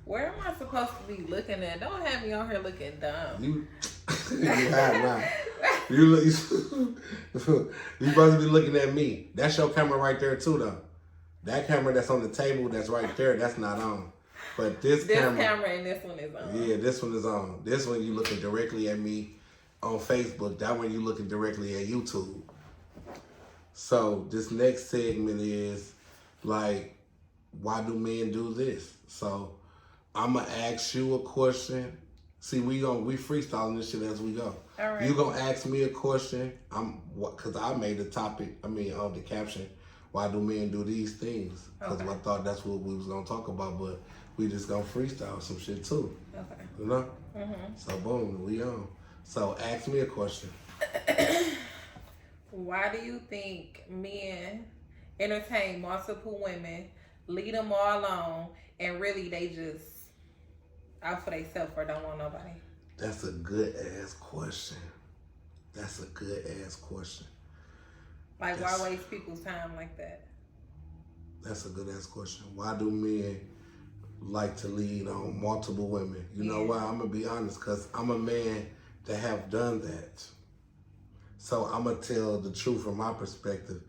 Where am I supposed to be looking at? Don't have me on here looking dumb. You have not. You look. You supposed to be looking at me. That's your camera right there too, though. That camera that's on the table, that's right there, that's not on. But this camera and this one is on. Yeah, this one is on. This one you looking directly at me on Facebook. That one you looking directly at YouTube. So this next segment is like, why do men do this? So I'm gonna ask you a question. See, we freestyling this shit as we go. All right. You gonna ask me a question. Cause I made the topic. On the caption. Why do men do these things? Cause I thought that's what we was gonna talk about, but we just gonna freestyle some shit too. Okay. You know? Mm-hmm. So boom, we on. So ask me a question. Why do you think men entertain multiple women, lead them all on, and really they just out for themselves or don't want nobody? That's a good ass question. Like, why waste people's time like that? That's a good ass question. Why do men like to lead on multiple women? You know why? I'm gonna be honest, cause I'm a man that have done that. So I'm gonna tell the truth from my perspective.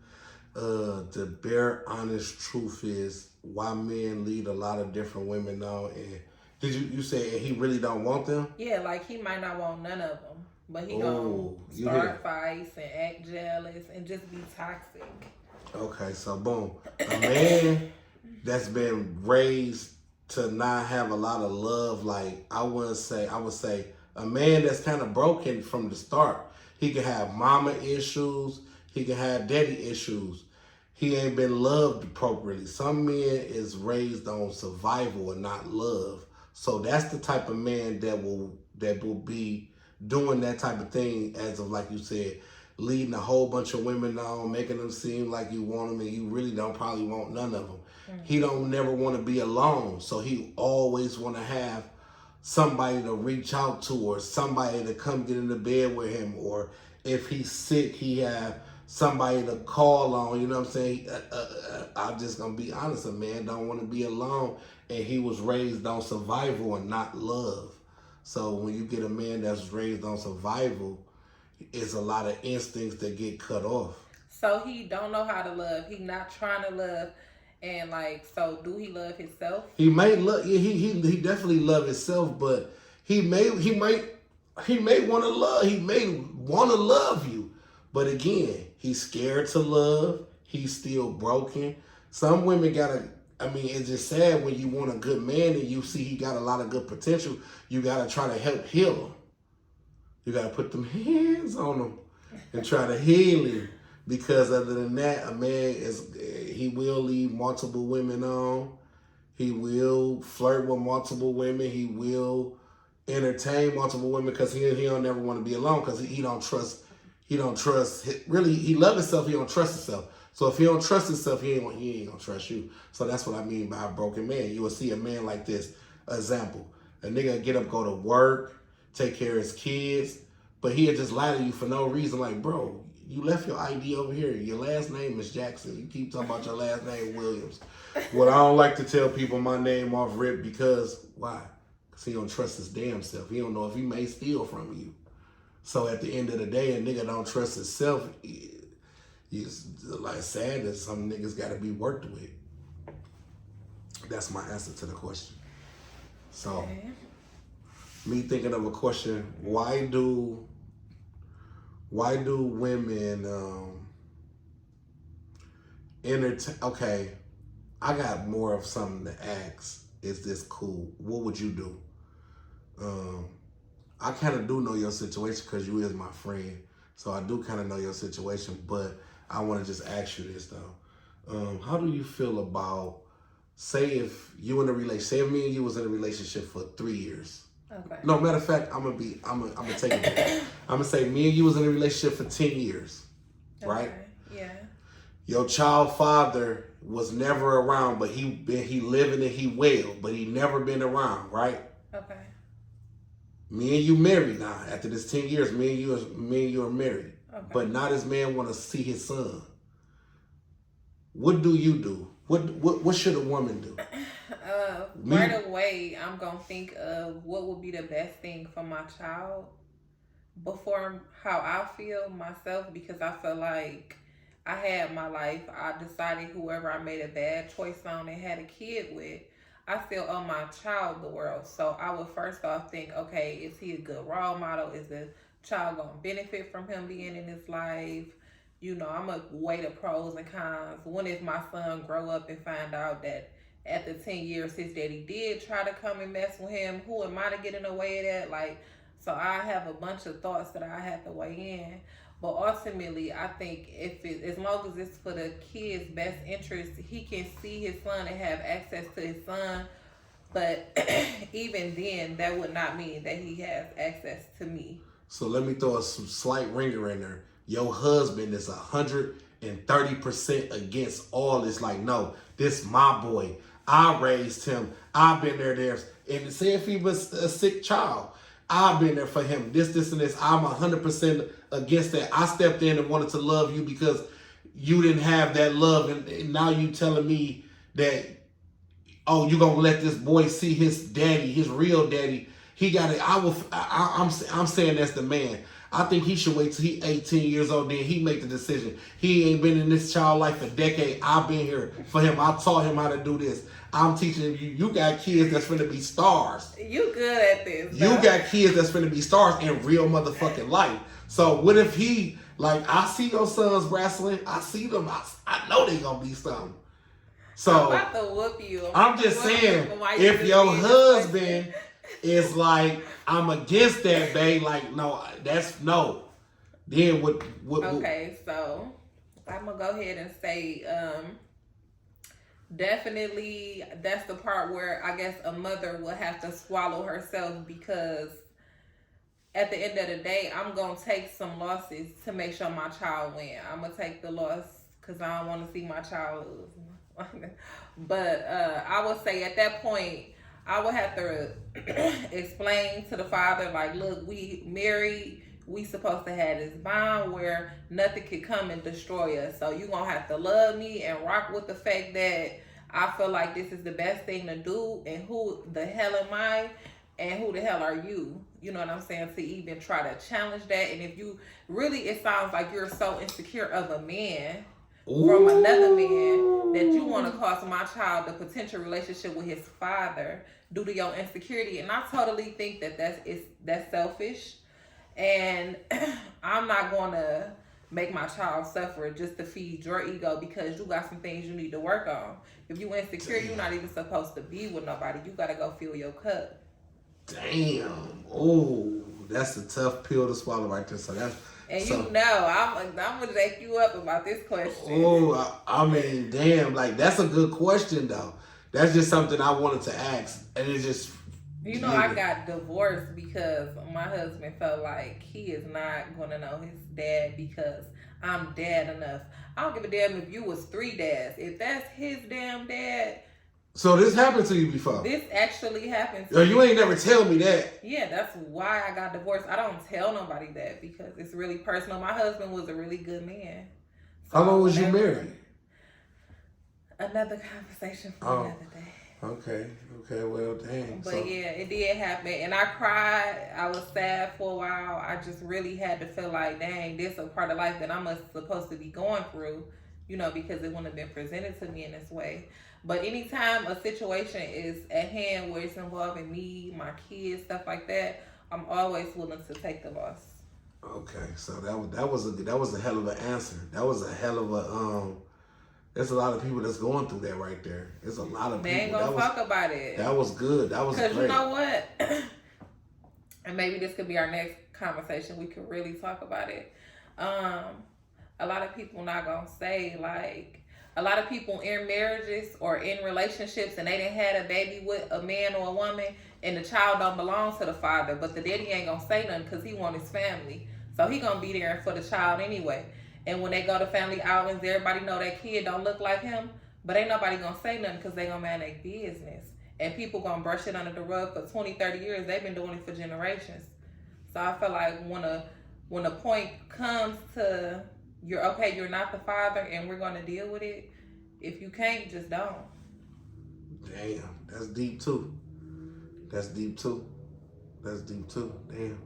The bare honest truth is why men lead a lot of different women on. And did you say he really don't want them? Yeah, like he might not want none of them, but he gonna start fights and act jealous and just be toxic. Okay, so boom, a man that's been raised to not have a lot of love, like I would say a man that's kind of broken from the start. He can have mama issues. He can have daddy issues. He ain't been loved appropriately. Some men is raised on survival and not love. So that's the type of man that will be doing that type of thing, as of like you said, leading a whole bunch of women on, making them seem like you want them and you really don't probably want none of them. Mm-hmm. He don't never want to be alone. So he always want to have somebody to reach out to, or somebody to come get in the bed with him, or if he's sick, he have somebody to call on. You know what I'm saying? I'm just gonna be honest, a man don't want to be alone, and he was raised on survival and not love. So when you get a man that's raised on survival, it's a lot of instincts that get cut off. So he don't know how to love. He not trying to love. And like, so do he love himself? He may love. He definitely love himself, but he may want to love. He may want to love you, but again, he's scared to love. He's still broken. Some women gotta. It's just sad when you want a good man and you see he got a lot of good potential. You gotta try to help heal him. You gotta put them hands on him and try to heal him. Because other than that, a man he will lead multiple women on. He will flirt with multiple women. He will entertain multiple women because he don't never want to be alone because he don't trust. He don't trust. Really, he loves himself. He don't trust himself. So if he don't trust himself, he ain't gonna trust you. So that's what I mean by a broken man. You will see a man like this. Example: a nigga get up, go to work, take care of his kids, but he'll just lie to you for no reason. Like, bro, you left your ID over here. Your last name is Jackson. You keep talking about your last name Williams. Well, I don't like to tell people my name off rip because why? Because he don't trust his damn self. He don't know if he may steal from you. So at the end of the day, a nigga don't trust himself. He's like sad that some niggas got to be worked with. That's my answer to the question. So, me thinking of a question: why do women entertain? Okay, I got more of something to ask. Is this cool? What would you do? I kind of do know your situation because you is my friend, so I do kind of know your situation. But I want to just ask you this though: how do you feel about, say, if you in a relationship? Say if me and you was in a relationship for 3 years. Okay. No, matter of fact, I'm gonna take it back. I'm gonna say me and you was in a relationship for 10 years, right? Yeah. Your child father was never around, but he living and he well, but he never been around, right? Okay. Me and you married now. After this 10 years, me and you are married. Okay. but now this man want to see his son. What do you do? What should a woman do? Right away, I'm gonna think of what would be the best thing for my child before how I feel myself, because I feel like I had my life. I decided whoever I made a bad choice on and had a kid with, I still owe my child the world. So I would first off think, okay, is he a good role model? Is the child gonna benefit from him being in his life? You know, I'm gonna weigh the pros and cons. When if my son grow up and find out that after 10 years his daddy did try to come and mess with him, who am I to get in the way of that? Like, so I have a bunch of thoughts that I have to weigh in. But ultimately, I think as long as it's for the kid's best interest, he can see his son and have access to his son. But even then, that would not mean that he has access to me. So let me throw some slight ringer in there. Your husband is 130% against all this. Like, no, this my boy. I raised him. I've been there. And say if he was a sick child, I've been there for him. This, and this. I'm 100% against that. I stepped in and wanted to love you because you didn't have that love. And now you telling me that, oh, you going to let this boy see his daddy, his real daddy. He got it. I'm saying that's the man. I think he should wait till he 18 years old, then he make the decision. He ain't been in this child life for a decade. I've been here for him. I taught him how to do this. I'm teaching him. You got kids that's finna be stars. You good at this. You got kids that's finna be stars in real motherfucking life. So what if he, like, I see your sons wrestling. I see them. I know they gonna be something. So I'm about to whoop you. I'm just saying, if your husband is like, I'm against that, babe. Like, no, that's no. Then what? Okay, so I'm gonna go ahead and say, definitely that's the part where I guess a mother will have to swallow herself, because at the end of the day, I'm gonna take some losses to make sure my child win. I'm gonna take the loss because I don't want to see my child lose. But I would say at that point, I would have to explain to the father, like, look, we married. We supposed to have this bond where nothing could come and destroy us. So you gonna have to love me and rock with the fact that I feel like this is the best thing to do. And who the hell am I? And who the hell are you? You know what I'm saying? To even try to challenge that. And if you really, it sounds like you're so insecure of a man from another man that you want to cost my child the potential relationship with his father due to your insecurity. And I totally think that that's selfish. And I'm not going to make my child suffer just to feed your ego because you got some things you need to work on. If you insecure, you're not even supposed to be with nobody. You got to go fill your cup. Damn. Oh, that's a tough pill to swallow right there. So that's... And so, you know, I'm going to take you up about this question. Oh, I mean, damn. Like, that's a good question, though. That's just something I wanted to ask. And it's just... You know, I got divorced because my husband felt like he is not going to know his dad because I'm dad enough. I don't give a damn if you was 3 dads. If that's his damn dad... So this happened to you before? This actually happened to me. You ain't never tell me that. Yeah, that's why I got divorced. I don't tell nobody that because it's really personal. My husband was a really good man. So how long was you married? Another conversation for another day. Okay, well, dang. But yeah, it did happen. And I cried. I was sad for a while. I just really had to feel like, dang, this is a part of life that I'm supposed to be going through, you know, because it wouldn't have been presented to me in this way. But anytime a situation is at hand where it's involving me, my kids, stuff like that, I'm always willing to take the loss. Okay, so that was a hell of an answer. That was a hell of a there's a lot of people that's going through that right there. There's a lot of people. They ain't gonna talk about it. That was good. That was great. Because you know what? And maybe this could be our next conversation. We could really talk about it. A lot of people not gonna say, like, a lot of people in marriages or in relationships and they didn't had a baby with a man or a woman and the child don't belong to the father, but the daddy ain't gonna say nothing because he want his family. So he gonna be there for the child anyway. And when they go to family outings, everybody know that kid don't look like him, but ain't nobody gonna say nothing because they gonna man their business. And people gonna brush it under the rug for 20, 30 years. They've been doing it for generations. So I feel like when when the point comes to you're not the father, and we're gonna deal with it. If you can't, just don't. Damn, that's deep too. That's deep too. That's deep too. Damn,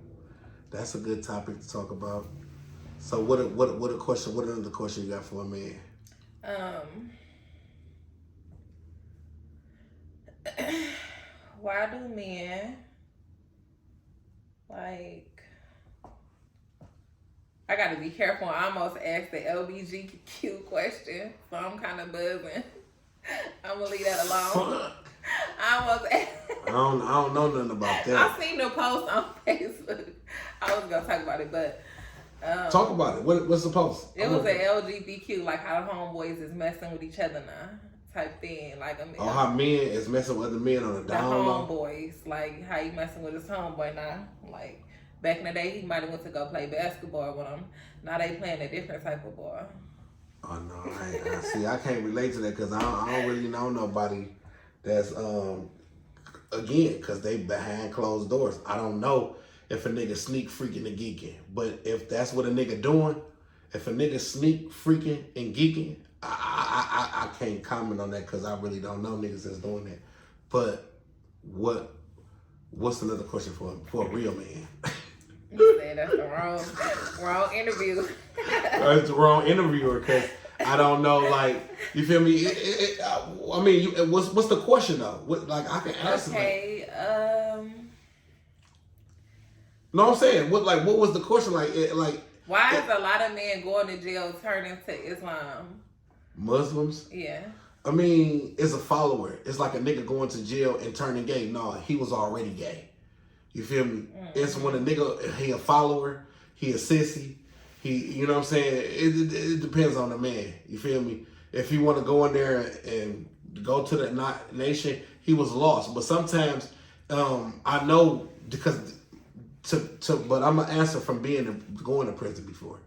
that's a good topic to talk about. So what a question? What another question you got for a man? Why do men like? I gotta be careful. I almost asked the LBGQ question, so I'm kind of buzzing. I'm gonna leave that alone. Fuck. I almost asked. I don't know nothing about that. I seen the post on Facebook. I was gonna talk about it, but talk about it. What's the post? It was an LGBTQ, like how the homeboys is messing with each other now, type thing. Like how men is messing with other men on the down low. The homeboys, like how he messing with his homeboy now. Like back in the day, he might have went to go play basketball with him. Now they playing a different type of ball. Oh no, I see. I can't relate to that because I don't really know nobody that's again because they behind closed doors. I don't know if a nigga sneak freaking and geeking, but if that's what a nigga doing, if a nigga sneak freaking and geeking, I can't comment on that because I really don't know niggas that's doing that. But what's another question for a real man? You said that's the wrong interview. That's the wrong interviewer because I don't know. Like you feel me? I mean, what's the question though? Like I can answer. Okay. No, I'm saying what was the question? Like why is a lot of men going to jail turning to Islam? Muslims? Yeah. I mean, it's a follower. It's like a nigga going to jail and turning gay. No, he was already gay. You feel me? Mm-hmm. It's when a nigga, he a follower, he a sissy. You know what I'm saying? It depends on the man. You feel me? If he want to go in there and go to the nation, he was lost. But sometimes, I know because but I'm gonna answer from going to prison before.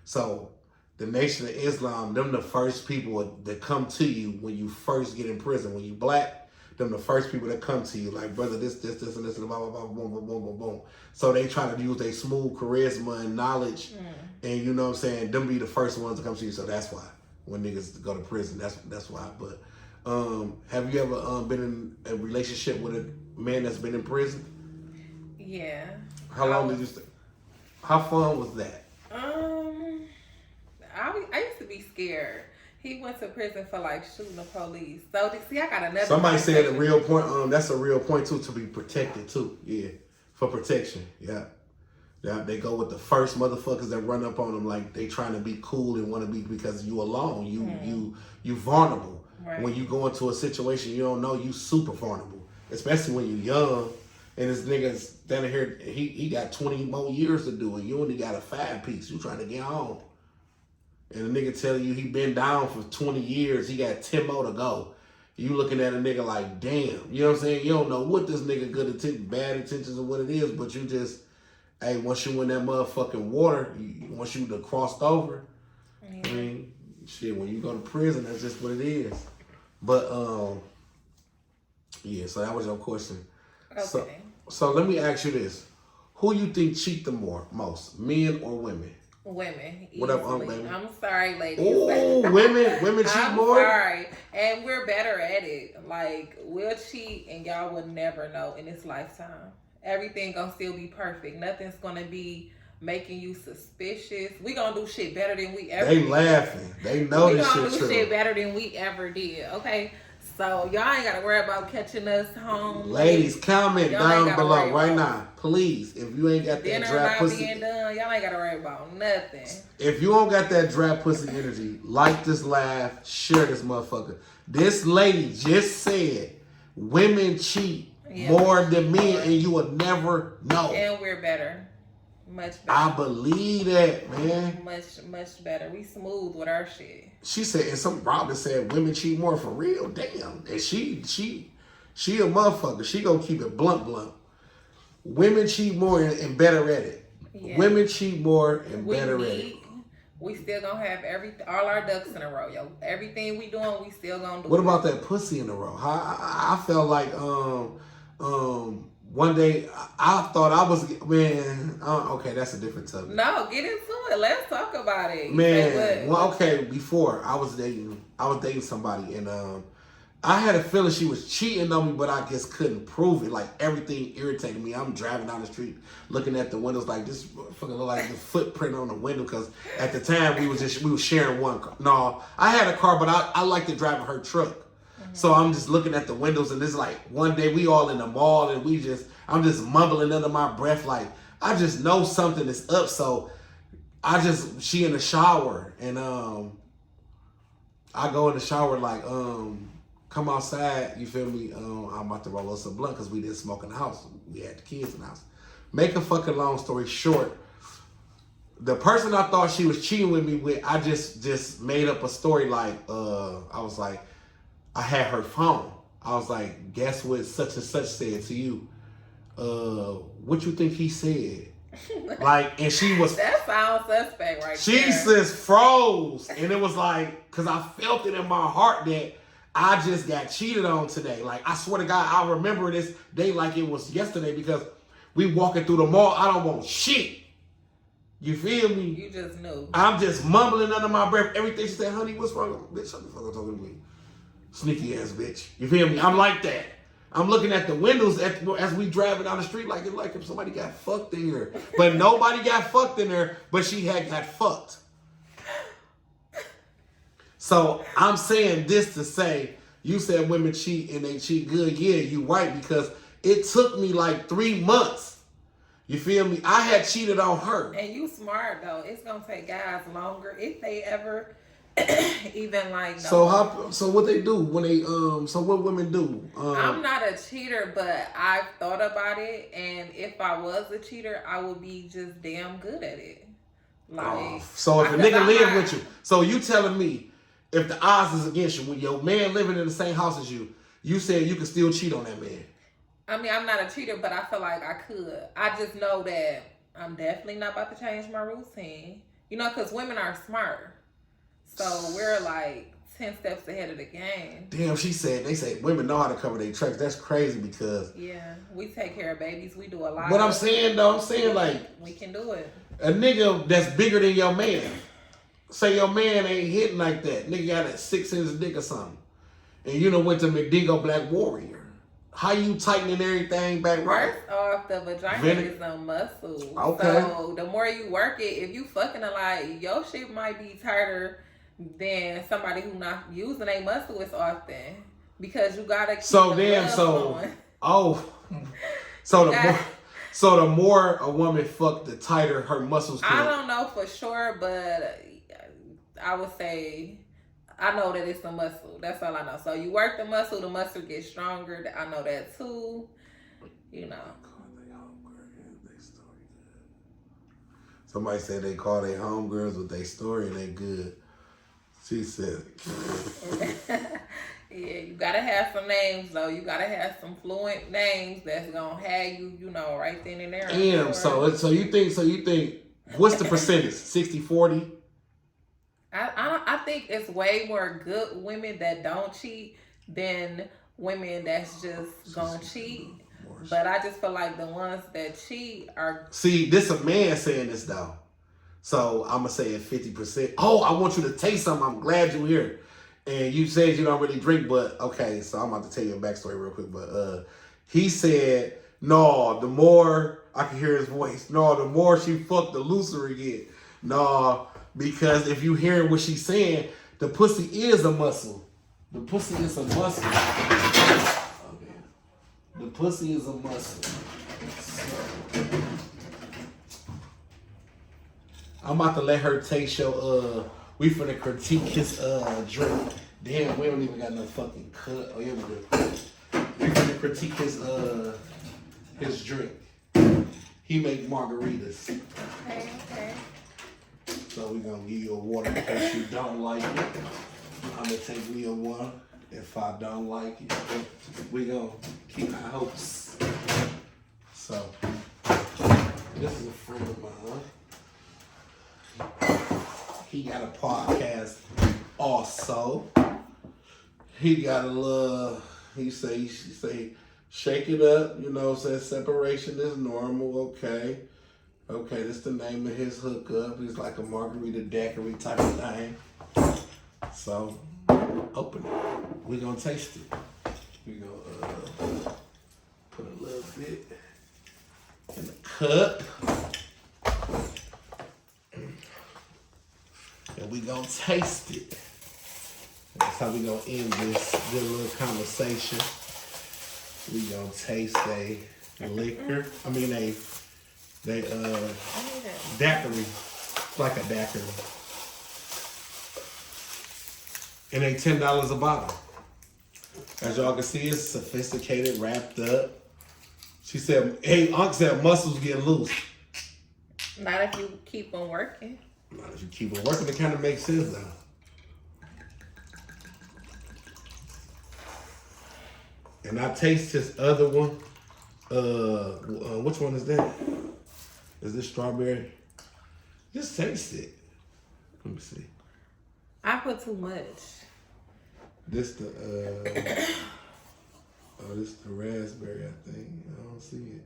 So the Nation of Islam, them the first people that come to you when you first get in prison. When you black, them the first people that come to you like, brother, this, and this, and blah, blah, blah, boom, boom, boom, boom, boom. So they try to use their smooth charisma and knowledge, and you know what I'm saying, them be the first ones to come to you. So that's why when niggas go to prison, that's why. But have you ever been in a relationship with a man that's been in prison? Yeah. How long did you stay? How fun was that? I used to be scared. He went to prison for like shooting the police. So see, I got another. Somebody said a real point. That's a real point too, to be protected too. Yeah, for protection. Yeah. They go with the first motherfuckers that run up on them like they trying to be cool and want to be because you alone. You vulnerable. Right. When you go into a situation you don't know, you super vulnerable. Especially when you young. And this nigga standing here, he got 20 more years to do it. You only got a 5-piece. You trying to get home. And the nigga telling you he been down for 20 years. He got 10 more to go. You looking at a nigga like, damn. You know what I'm saying? You don't know what this nigga bad intentions or what it is, but you just, hey, once you in that motherfucking water, once you done crossed over, yeah. I mean, shit, when you go to prison, that's just what it is. But, yeah, so that was your question. Okay. So let me ask you this. Who you think cheat the most, men or women? Women. What up, baby? I'm sorry, ladies. Oh, women cheat I'm more? I'm sorry. And we're better at it. Like, we'll cheat and y'all will never know in this lifetime. Everything gonna still be perfect. Nothing's gonna be making you suspicious. We gonna do shit better than we ever did. They laughing. They know this shit true. We gonna do shit better than we ever did, okay? So y'all ain't gotta worry about catching us home. Ladies, comment down below right now, please. If you ain't got that dry pussy, being done, y'all ain't gotta worry about nothing. If you don't got that dry pussy energy, like this live, share this motherfucker. This lady just said women cheat more than men, and you will never know. And we're better. Much better. I believe that, man. Much better. We smooth with our shit. She said, and some Robin said women cheat more for real. Damn. And she a motherfucker. She gonna keep it blunt. Women cheat more and better at it. Yeah. Women cheat more and better at it. We still gonna have all our ducks in a row, yo. Everything we doing, we still gonna do. What about that pussy in a row? I felt like one day I thought I was man. Okay, that's a different topic. No, get into it. Let's talk about it. Man, well, okay. Before I was dating somebody, and I had a feeling she was cheating on me, but I just couldn't prove it. Like everything irritated me. I'm driving down the street, looking at the windows like this fucking look like the footprint on the window. Because at the time we were sharing one car. No, I had a car, but I liked to drive her truck. Mm-hmm. So I'm just looking at the windows, and it's like one day we all in the mall, and I'm just mumbling under my breath like I just know something is up. So she in the shower, and I go in the shower like come outside, you feel me? I'm about to roll us a blunt because we didn't smoke in the house. We had the kids in the house. Make a fucking long story short, the person I thought she was cheating with me with, I just made up a story like, I was like, I had her phone. I was like, guess what such and such said to you? What you think he said? Like, and she was... That sounds suspect right she there. just froze. And it was like, because I felt it in my heart that I just got cheated on today. Like, I swear to God, I remember this day like it was yesterday because we walking through the mall. I don't want shit. You feel me? You just knew. I'm just mumbling under my breath. Everything she said, honey, what's wrong? Bitch, shut the fuck up talking to me. Sneaky ass bitch. You feel me? I'm like that. I'm looking at the windows as we driving down the street like if somebody got fucked in here. But nobody got fucked in there, but she had got fucked. So I'm saying this to say, you said women cheat and they cheat good. Yeah, you right, because it took me like 3 months. You feel me? I had cheated on her. And you smart though. It's gonna take guys longer if they ever even like. So what they do when they so what women do? I'm not a cheater, but I've thought about it, and if I was a cheater, I would be just damn good at it. Like, so if a nigga live with you, so you telling me if the odds is against you, when your man living in the same house as you, you said you could still cheat on that man? I mean, I'm not a cheater, but I feel like I could. I just know that I'm definitely not about to change my routine. You know, because women are smart. So we're like 10 steps ahead of the game. Damn, they say women know how to cover their tracks. That's crazy because... Yeah, we take care of babies. We do a lot. But I'm saying like... We can do it. A nigga that's bigger than your man. Say your man ain't hitting like that. Nigga got a 6-inch dick or something. And you done went to McDingo Black Warrior. How you tightening everything back right? First off, the vagina is a muscle. Okay. So the more you work it, if you fucking a lot, your shit might be tighter than somebody who not using a muscle as often. Because you gotta keep flowing. So the more a woman fuck, the tighter her muscles get. I don't know for sure, but I would say I know that it's a muscle. That's all I know. So you work the muscle gets stronger. I know that too. You know. Somebody said they call their homegirls with their story and they good. She said. Yeah, you gotta have some names though. You gotta have some fluent names that's gonna have you know, right then and there. Damn, so you think what's the percentage? 60-40? I think it's way more good women that don't cheat than women that's just gonna cheat. But I just feel like the ones that cheat are... See, this a man saying this though. So I'm gonna say it 50%. Oh, I want you to taste something. I'm glad you're here. And you said you don't really drink, but okay, so I'm about to tell you a backstory real quick. But he said, no, the more I can hear his voice, no, the more she fucked, the looser it get. No, because if you hear what she's saying, the pussy is a muscle. The pussy is a muscle. Oh, man. The pussy is a muscle. So, I'm about to let her taste your we finna critique his drink. Damn, we don't even got no fucking cut. Oh yeah, we do. We finna critique his drink. He make margaritas. Okay. So we gonna give you a water in case you don't like it. I'm gonna take me a one. If I don't like it, we gonna keep our hopes. So this is a friend of mine. He got a podcast also. He got a little, she say Shake it up, you know, says separation is normal, okay. Okay, this the name of his hookup. It's like a margarita daiquiri type of thing. So, open it. We're gonna taste it. We're gonna put a little bit in the cup. And we gonna taste it. That's how we gonna end this good little conversation. We gonna taste a liquor. I mean a daiquiri. It's like a daiquiri. And they $10 a bottle. As y'all can see, it's sophisticated, wrapped up. She said, hey, Unc said muscles get loose. Not if you keep on working. Not if you keep on working, it kind of makes sense though. And I taste this other one. Which one is that? Is this strawberry? Just taste it. Let me see. I put too much. This the this the raspberry, I think. I don't see it.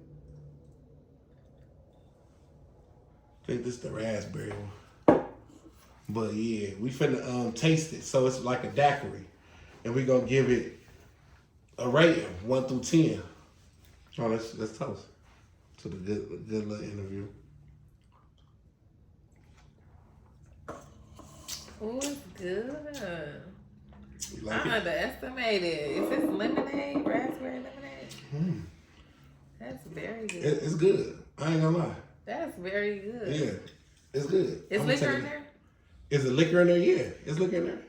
I think this the raspberry one. But yeah, we finna taste it. So it's like a daiquiri. And we gonna give it a rating, 1 through 10. Oh, let's toast to the good little interview. Oh, it's good. You like I it? underestimated. Is this lemonade? Raspberry lemonade? That's very good. It's good. I ain't gonna lie. That's very good. Yeah, it's good. Is liquor in there? Is it liquor in there? Yeah, it's liquor in there.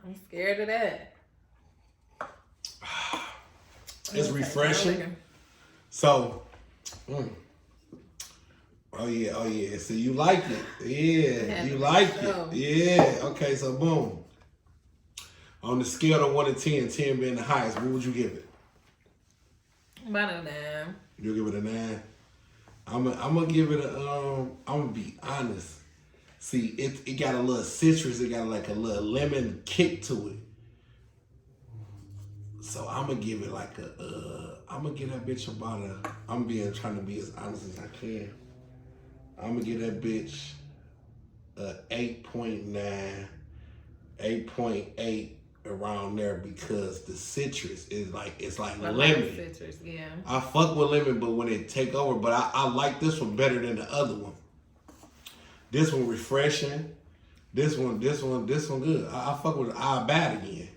I'm scared of that. It's refreshing. So, oh yeah. So you like it? Yeah, you like it? Yeah. Okay. So boom. On the scale of 1 to 10, 10 being the highest, what would you give it? About a 9. You'll give it a 9. I'm gonna give it a. I'm gonna be honest. See, it got a little citrus. It got like a little lemon kick to it. So I'm gonna give it like a. I'm gonna give that bitch about a. I'm trying to be as honest as I can. I'm gonna give that bitch a 8.9, 8.8 around there because the citrus is like it's like lemon. Citrus, yeah. I fuck with lemon, but when it take over, but I like this one better than the other one. This one refreshing. This one good. I fuck with it. I'll buy it again.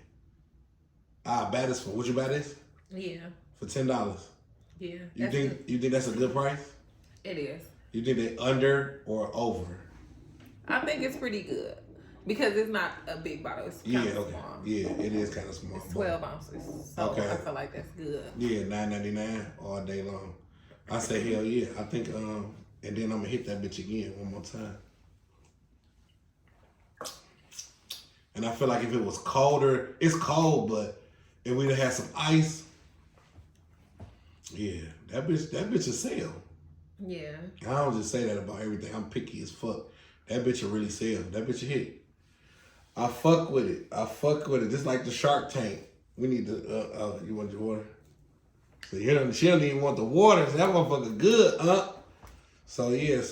I'll buy this one. Would you buy this? Yeah. For $10. Yeah. You think that's a good price? It is. You think they under or over? I think it's pretty good. Because it's not a big bottle. It's kind of small. Yeah, it is kind of small. It's 12 ounces. So okay. I feel like that's good. Yeah, $9.99 all day long. I say hell yeah. I think and then I'm gonna hit that bitch again one more time. And I feel like if it was colder, it's cold, but if we'd have had some ice, yeah, that bitch will sell. Yeah. I don't just say that about everything. I'm picky as fuck. That bitch will really sell. That bitch will hit. I fuck with it. Just like the Shark Tank. We need to, you want your water? So she don't even want the water. So that motherfucker good, huh? So yeah,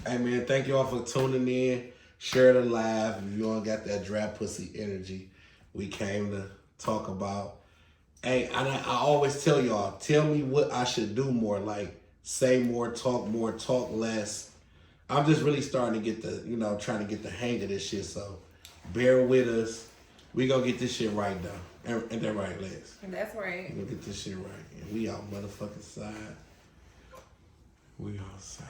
hey man, thank you all for tuning in. Share the live. If you all got that dry pussy energy, we came to talk about. Hey, and I always tell y'all, tell me what I should do more. Like, say more, talk less. I'm just really starting to get trying to get the hang of this shit. So, bear with us. We gonna get this shit right though. Ain't that right, Lex? That's right. We gonna get this shit right. And we out motherfucking side. We outside.